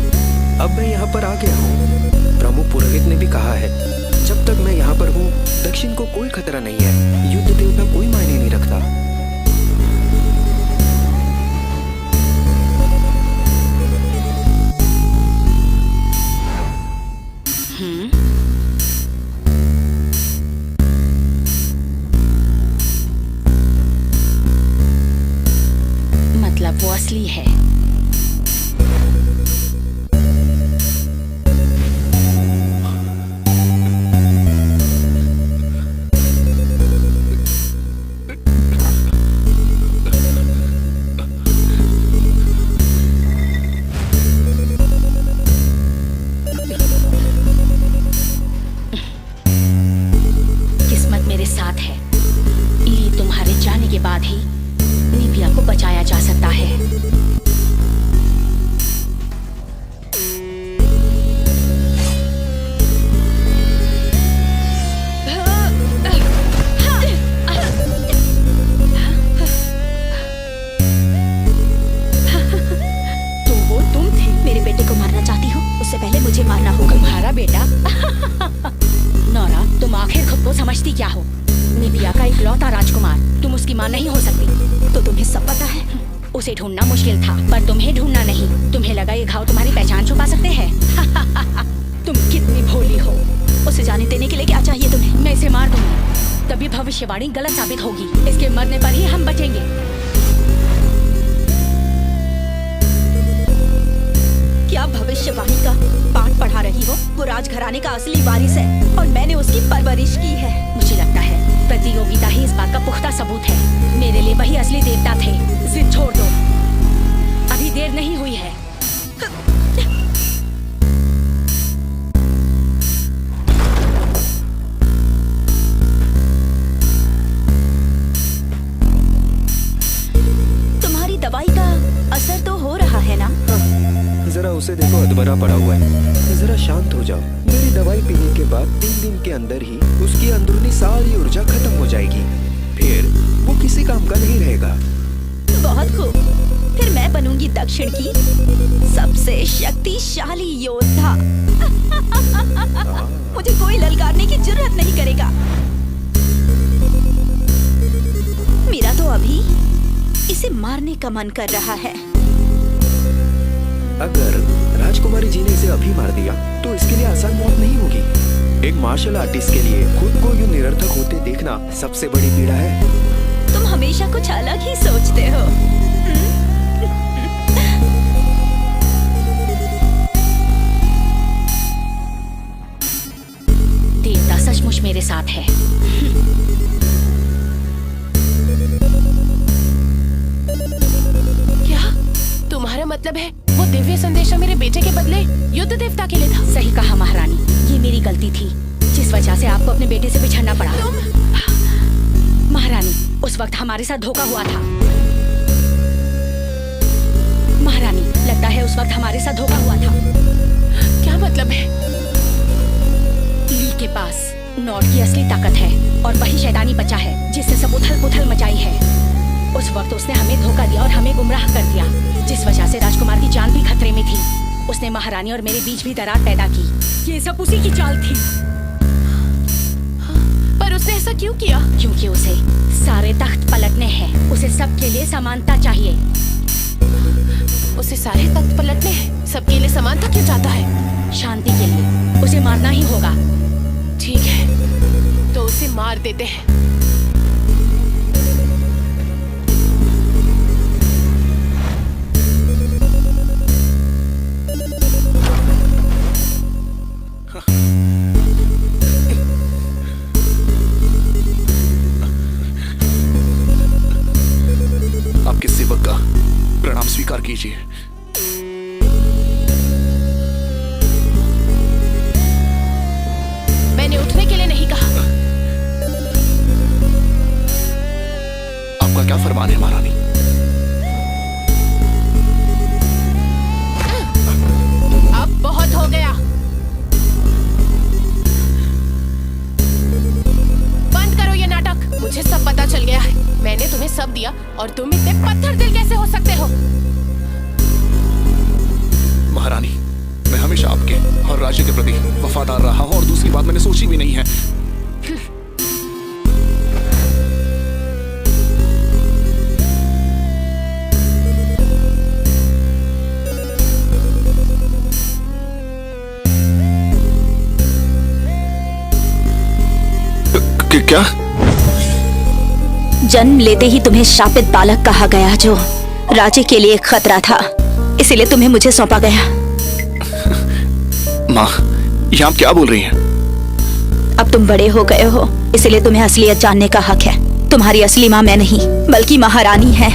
अब मैं यहाँ पर आ गया हूँ। प्रमुख पुरोहित ने भी कहा है, जब तक मैं यहाँ पर हूँ दक्षिण को कोई खतरा नहीं है। युद्ध देवता कोई मायने नहीं रखता। मतलब वो असली है। किस्मत मेरे साथ है। ली तुम्हारे जाने के बाद ही निव्या को बचाया जा सकता है। समझती क्या हो? निबिया का इकलौता राजकुमार, तुम उसकी माँ नहीं हो सकती। तो तुम्हें सब पता है? उसे ढूंढना मुश्किल था, पर तुम्हें ढूंढना नहीं। तुम्हें लगा ये घाव तुम्हारी पहचान छुपा सकते हैं? तुम कितनी भोली हो। उसे जाने देने के लिए क्या चाहिए तुम्हें? मैं इसे मार दूंगी, तभी भविष्यवाणी गलत साबित होगी। इसके मरने पर ही हम बचेंगे। क्या भविष्यवाणी का पाठ पढ़ा रही हो? वो राजघराने का असली वारिस है और मैंने उसकी परवरिश की है। मुझे लगता है प्रतियोगिता ही इस बात का पुख्ता सबूत है। मेरे लिए वही असली देवता थे। जिद छोड़ दो, अभी देर नहीं हुई है। तुम्हारी दवाई का असर तो हो रहा है ना? जरा उसे देखो, अधमरा पड़ा हुआ है। जरा शांत हो जाओ। मेरी दवाई पीने के बाद 3 दिन के अंदर ही उसकी अंदरूनी सारी ऊर्जा खत्म हो जाएगी। फिर वो किसी काम का नहीं रहेगा। बहुत खूब, फिर मैं बनूंगी दक्षिण की सबसे शक्तिशाली योद्धा। मुझे कोई ललकारने की जरूरत नहीं करेगा। मेरा तो अभी इसे मारने का मन कर रहा है। अगर राजकुमारी जी ने इसे अभी मार दिया तो इसके लिए आसान मौत नहीं होगी। एक मार्शल आर्टिस्ट के लिए खुद को यूं निरर्थक होते देखना सबसे बड़ी पीड़ा है। तुम हमेशा कुछ अलग ही सोचते हो। देवता सचमुच मेरे साथ है। क्या तुम्हारा मतलब है वो दिव्य संदेशा मेरे बेटे के बदले युद्ध देवता के लिए था? सही कहा महारानी, ये मेरी गलती थी जिस वजह से आपको अपने बेटे से बिछड़ना पड़ा। महारानी, उस वक्त हमारे साथ धोखा हुआ था। महारानी, लगता है उस वक्त हमारे साथ धोखा हुआ था। क्या मतलब है? ली के पास नॉट की असली ताकत है और वही शैतानी बच्चा है जिससे सब उथल पुथल मचाई है। उस वक्त उसने हमें धोखा दिया और हमें गुमराह कर दिया, जिस वजह से राजकुमार की जान भी खतरे में थी। उसने महारानी और मेरे बीच भी दरार पैदा की। ये सब उसी की चाल थी। पर उसने ऐसा क्यों किया? क्योंकि उसे सारे तख्त पलटने हैं। उसे सबके लिए समानता चाहिए। उसे सारे तख्त पलटने हैं? सबके लिए समानता क्यों चाहता है? शांति के लिए उसे मारना ही होगा। ठीक है, तो उसे मार देते हैं। आपके सेवक का प्रणाम स्वीकार कीजिए। मैंने उठने के लिए नहीं कहा। आपका क्या फरमान है महारानी? अब बहुत हो गया। बंद करो ये नाटक। मुझे सब पता चल गया है। मैंने तुम्हें सब दिया और तुम इतने पत्थर दिल कैसे हो सकते हो? महारानी, मैं हमेशा आपके और राज्य के प्रति वफादार रहा हूं और दूसरी बात मैंने सोची भी नहीं है। क्या? जन्म लेते ही तुम्हें शापित बालक कहा गया जो राज्य के लिए खतरा था, इसीलिए तुम्हें मुझे सौंपा गया। माँ, ये आप क्या बोल रही हैं? अब तुम बड़े हो गए हो, इसीलिए तुम्हें असलियत जानने का हक है। तुम्हारी असली माँ मैं नहीं, बल्कि महारानी है।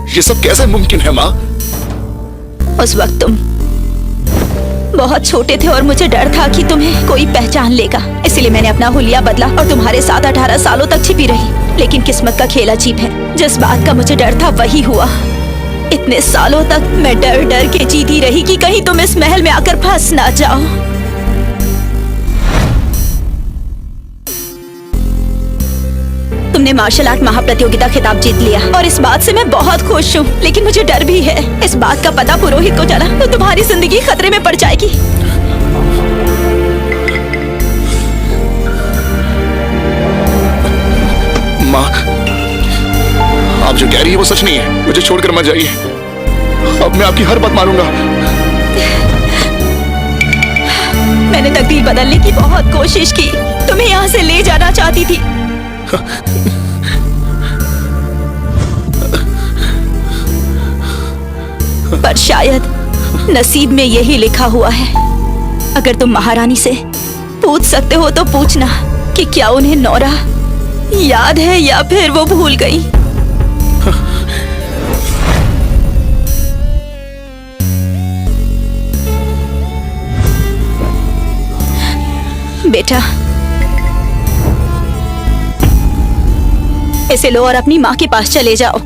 ये सब कैसे मुमकिन है माँ? उस वक्त तुम बहुत छोटे थे और मुझे डर था कि तुम्हें कोई पहचान लेगा, इसलिए मैंने अपना हुलिया बदला और तुम्हारे साथ 18 सालों तक छिपी रही। लेकिन किस्मत का खेल अजीब है, जिस बात का मुझे डर था वही हुआ। इतने सालों तक मैं डर डर के जीती रही कि कहीं तुम इस महल में आकर फंस ना जाओ। तुमने मार्शल आर्ट महाप्रतियोगिता खिताब जीत लिया और इस बात से मैं बहुत खुश हूँ, लेकिन मुझे डर भी है। इस बात का पता पुरोहित को चला तो तुम्हारी जिंदगी खतरे में पड़ जाएगी। माँ, आप जो कह रही है वो सच नहीं है। मुझे छोड़कर मत जाइए। अब मैं आपकी हर बात मानूंगा। मैंने तकदीर बदलने की बहुत कोशिश की, तुम्हें यहाँ से ले जाना चाहती थी। पर शायद नसीब में यही लिखा हुआ है। अगर तुम महारानी से पूछ सकते हो तो पूछना कि क्या उन्हें नौरा याद है या फिर वो भूल गई। बेटा, इसे लो और अपनी माँ के पास चले जाओ।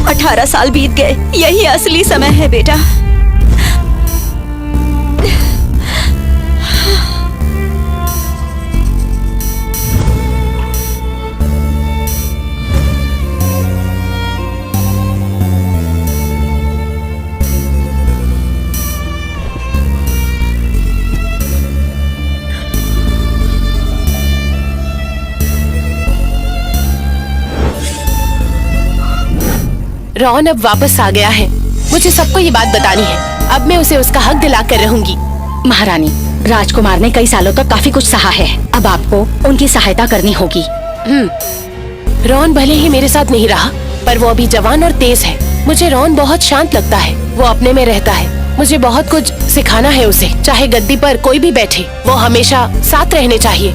18 साल बीत गए, यही असली समय है बेटा। रॉन अब वापस आ गया है। मुझे सबको ये बात बतानी है। अब मैं उसे उसका हक दिला कर रहूंगी। महारानी, राजकुमार ने कई सालों तक काफी कुछ सहा है। अब आपको उनकी सहायता करनी होगी। रॉन भले ही मेरे साथ नहीं रहा, पर वो अभी जवान और तेज है। मुझे रॉन बहुत शांत लगता है। वो अपने में रहता है। मुझे बहुत कुछ सिखाना है उसे। चाहे गद्दी पर कोई भी बैठे, वो हमेशा साथ रहने चाहिए।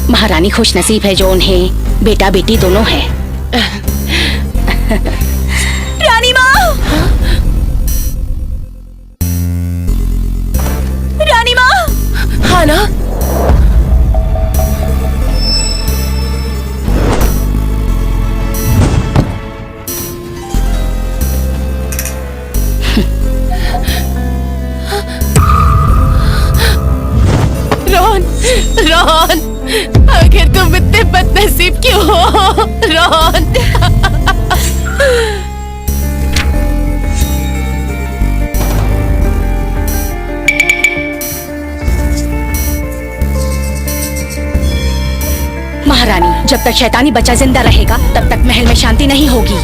महारानी खुश नसीब है जो उन्हें बेटा बेटी दोनों है। रानी माँ, रानी माँ। हाँ ना? रॉन, रॉन, आखिर तुम इतने बदनसीब क्यों हो? रॉन, महारानी, जब तक शैतानी बच्चा जिंदा रहेगा तब तक महल में शांति नहीं होगी।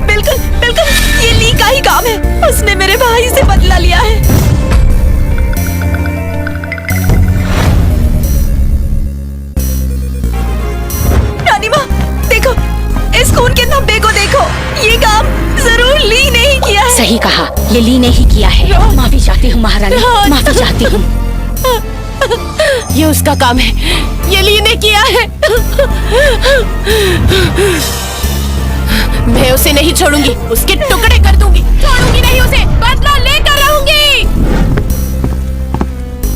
बिल्कुल बिल्कुल, ये ली का ही काम है। उसने मेरे भाई से बदला लिया है। रानी माँ, देखो इस खून के धब्बे को देखो। ये काम जरूर ली ने ही किया है। सही कहा, ये ली ने ही किया है। माफी चाहती हूँ महारानी, माफी चाहती हूँ। ये उसका काम है। ये ली ने किया है। मैं उसे नहीं छोड़ूंगी। उसके टुकड़े कर दूंगी। छोड़ूंगी नहीं उसे। बदला लेकर रहूंगी।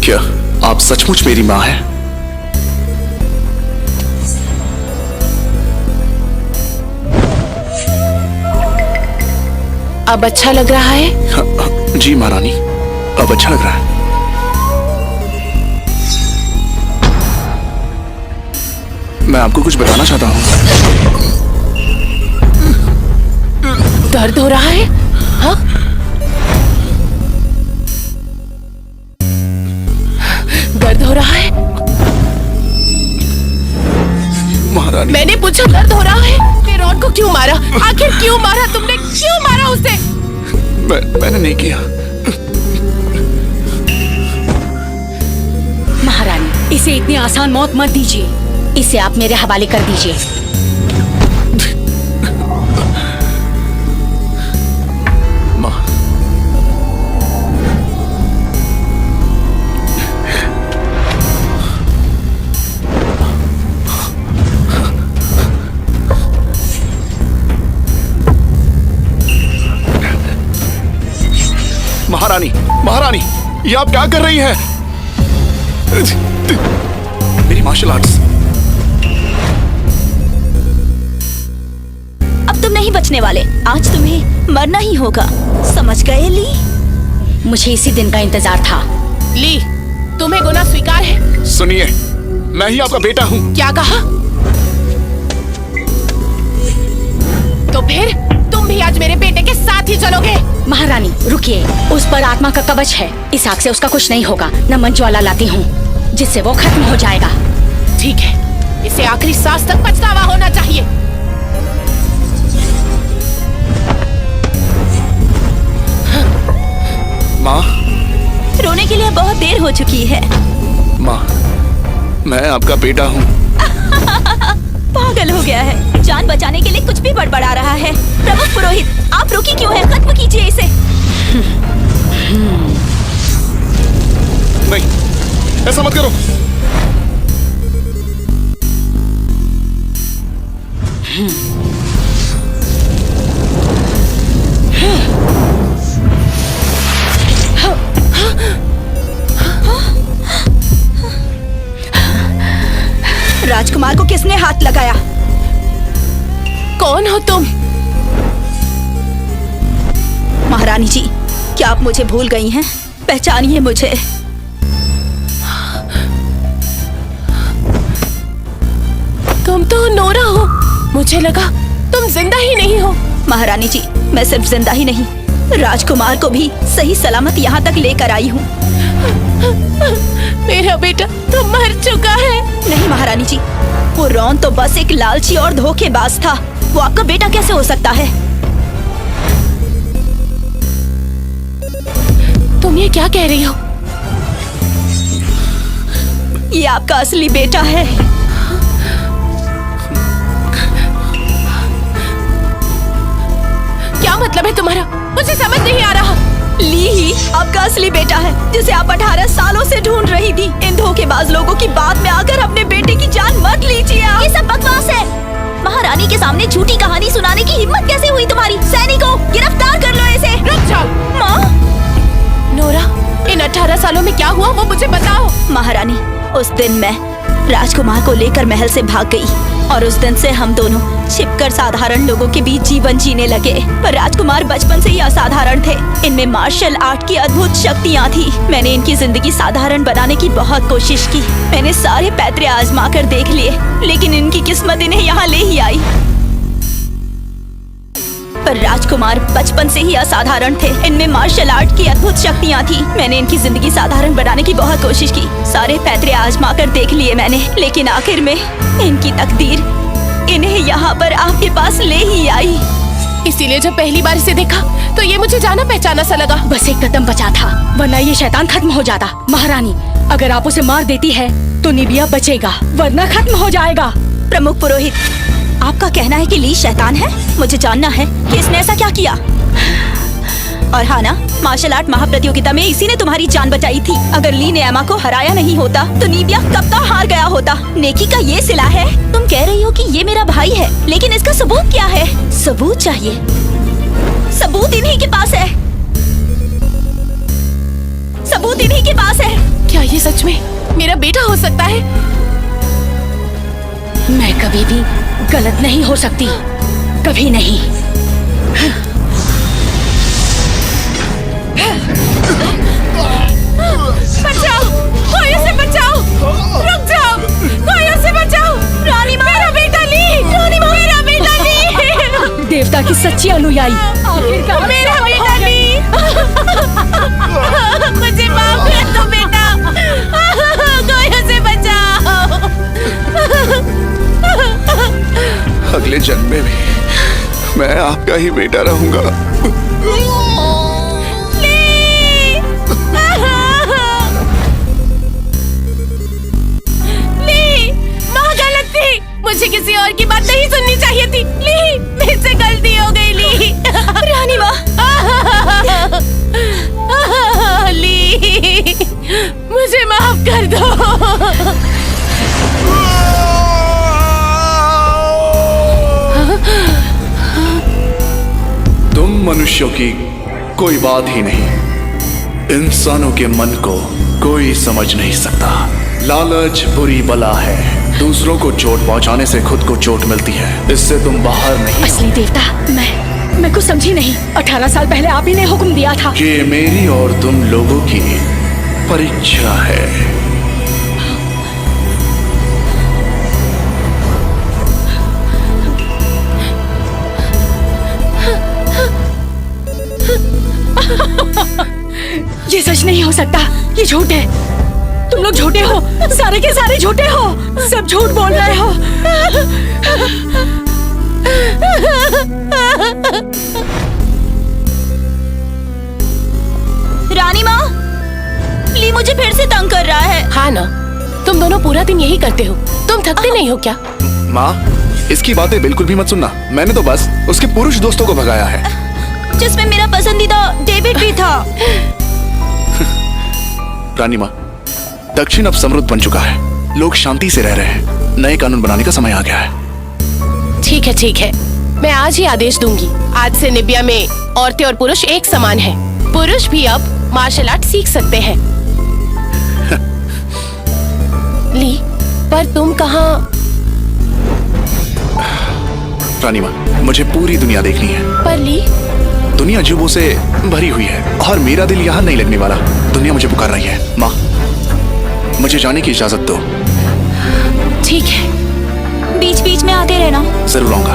क्या आप सचमुच मेरी माँ हैं? अब अच्छा लग रहा है? जी महारानी, अब अच्छा लग रहा है। मैं आपको कुछ बताना चाहता हूँ। दर्द हो रहा है? हाँ? दर्द हो रहा है? महारानी, मैंने पूछा दर्द हो रहा है? फिर रॉन को क्यों मारा? आखिर क्यों मारा तुमने? क्यों मारा उसे? मैंने नहीं किया। महारानी, इसे इतनी आसान मौत मत दीजिए। इसे आप मेरे हवाले कर दीजिए। माँ, महारानी, महारानी, ये आप क्या कर रही हैं? मेरी मार्शल आर्ट्स। अब तुम नहीं बचने वाले। आज तुम्हें मरना ही होगा। समझ गए ली? मुझे इसी दिन का इंतजार था। ली, तुम्हें गुनाह स्वीकार है? सुनिए, मैं ही आपका बेटा हूँ। क्या कहा? तो फिर तुम भी भी आज मेरे बेटे के साथ ही चलोगे? महारानी रुकिए, उस पर आत्मा का कवच है, इस आग से उसका कुछ नहीं होगा। न मन ज्वाला लाती हूँ जिससे वो खत्म हो जाएगा। ठीक है, इसे आखिरी सांस तक पछतावा होना चाहिए। माँ, रोने के लिए बहुत देर हो चुकी है। माँ, मैं आपका बेटा हूँ। पागल हो गया है, जान बचाने के लिए कुछ भी बड़बड़ा रहा है। प्रमुख पुरोहित, आप रुकी क्यों हैं? खत्म कीजिए इसे। नहीं, ऐसा मत करो। राजकुमार को किसने हाथ लगाया? कौन हो तुम? महारानी जी, क्या आप मुझे भूल गई हैं? पहचानिए मुझे। तुम तो नोरा हो। मुझे लगा तुम जिंदा ही नहीं हो। महारानी जी, मैं सिर्फ जिंदा ही नहीं, राजकुमार को भी सही सलामत यहाँ तक लेकर आई हूँ। मेरा बेटा तो मर चुका है। नहीं महारानी जी, वो रॉन तो बस एक लालची और धोखेबाज था। वो आपका बेटा कैसे हो सकता है? तुम ये क्या कह रही हो? ये आपका असली बेटा है। क्या मतलब है तुम्हारा? मुझे समझ नहीं आ रहा। ली ही आपका असली बेटा है, जिसे आप 18 सालों से ढूंढ रही थी। इन धोखेबाज लोगों की बात में आकर अपने बेटे की जान मत लीजिए आप। ये सब बकवास है। महारानी के सामने झूठी कहानी सुनाने की हिम्मत कैसे हुई तुम्हारी? सैनिकों, गिरफ्तार कर लो इसे। रुक जाओ। माँ, नोरा, इन 18 सालों में क्या हुआ वो मुझे बताओ। महारानी, उस दिन मैं राजकुमार को लेकर महल से भाग गई और उस दिन से हम दोनों छिपकर साधारण लोगों के बीच जीवन जीने लगे। पर राजकुमार बचपन से ही असाधारण थे। इनमें मार्शल आर्ट की अद्भुत शक्तियाँ थी। मैंने इनकी जिंदगी साधारण बनाने की बहुत कोशिश की। मैंने सारे पैतरे आजमा कर देख लिए, लेकिन इनकी किस्मत इन्हें यहाँ ले ही आई। पर राजकुमार बचपन से ही असाधारण थे। इनमें मार्शल आर्ट की अद्भुत शक्तियाँ थी। मैंने इनकी जिंदगी साधारण बनाने की बहुत कोशिश की। सारे पैतरे आजमा कर देख लिए मैंने, लेकिन आखिर में इनकी तकदीर इन्हें यहाँ पर आपके पास ले ही आई। इसीलिए जब पहली बार इसे देखा तो ये मुझे जाना पहचाना सा लगा। बस एक कदम बचा था, वरना ये शैतान खत्म हो जाता। महारानी, अगर आप उसे मार देती है तो निबिया बचेगा, वरना खत्म हो जाएगा। प्रमुख पुरोहित, आपका कहना है कि ली शैतान है? मुझे जानना है कि इसने ऐसा क्या किया। और हाँ ना, मार्शल आर्ट महाप्रतियोगिता में इसी ने तुम्हारी जान बचाई थी। अगर ली ने एमा को हराया नहीं होता तो नीबिया कब तो हार गया होता। नेकी का ये सिला है। तुम कह रही हो कि ये मेरा भाई है, लेकिन इसका सबूत क्या है? सबूत चाहिए। सबूत इन्हीं के पास है। सबूत इन्हीं के पास है। क्या ये सच में मेरा बेटा हो सकता है? मैं कभी भी गलत नहीं हो सकती, कभी नहीं। बचाओ, कोई उसे बचाओ। रुक जाओ, कोई उसे बचाओ। रानी माँ, मेरा बेटा ली। रानी माँ, मेरा बेटा ली। देवता की सच्ची अनुयायी, आखिरकार मेरा बेटा ली। मुझे माफ कर दो बेटा। कोई उसे बचाओ। अगले जन्म में भी मैं आपका ही बेटा रहूंगा। मुझे किसी और की बात नहीं सुननी चाहिए थी। ली, मुझसे गलती हो गई ली। रानी माँ, ली, मुझे माफ कर दो। तुम मनुष्यों की कोई बात ही नहीं। इंसानों के मन को कोई समझ नहीं सकता। लालच बुरी बला है। दूसरों को चोट पहुंचाने से खुद को चोट मिलती है। इससे तुम बाहर नहीं असली देवता, मैं कुछ समझी नहीं। 18 साल पहले आप ही ने हुक्म दिया था। ये मेरी और तुम लोगों की परीक्षा है। ये सच नहीं हो सकता, ये झूठ है। तुम लोग झूठे हो, सारे के सारे झूठे हो, सब झूठ बोल रहे हो। रानी माँ, ली मुझे फिर से तंग कर रहा है। हाँ ना, तुम दोनों पूरा दिन यही करते हो। तुम थकते नहीं हो क्या? माँ, इसकी बातें बिल्कुल भी मत सुनना। मैंने तो बस उसके पुरुष दोस्तों को भगाया है, जिसमें मेरा पसंदीदा डेविड भी था। रानी माँ, दक्षिण अब समृद्ध बन चुका है, लोग शांति से रह रहे हैं, नए कानून बनाने का समय आ गया है। ठीक है, मैं आज ही आदेश दूंगी। आज से निबिया में औरतें और पुरुष एक समान हैं। पुरुष भी अब मार्शल आर्ट सीख सकते हैं। ली, पर तुम कहाँ? रानी माँ, मुझे पूरी दुनिया देखनी है। पर ली, दुनिया जुबों से भरी हुई है और मेरा दिल यहाँ नहीं लगने वाला। दुनिया मुझे पुकार रही है। माँ, मुझे जाने की इजाजत दो। ठीक है। बीच बीच में आते रहना। जरूर आऊंगा।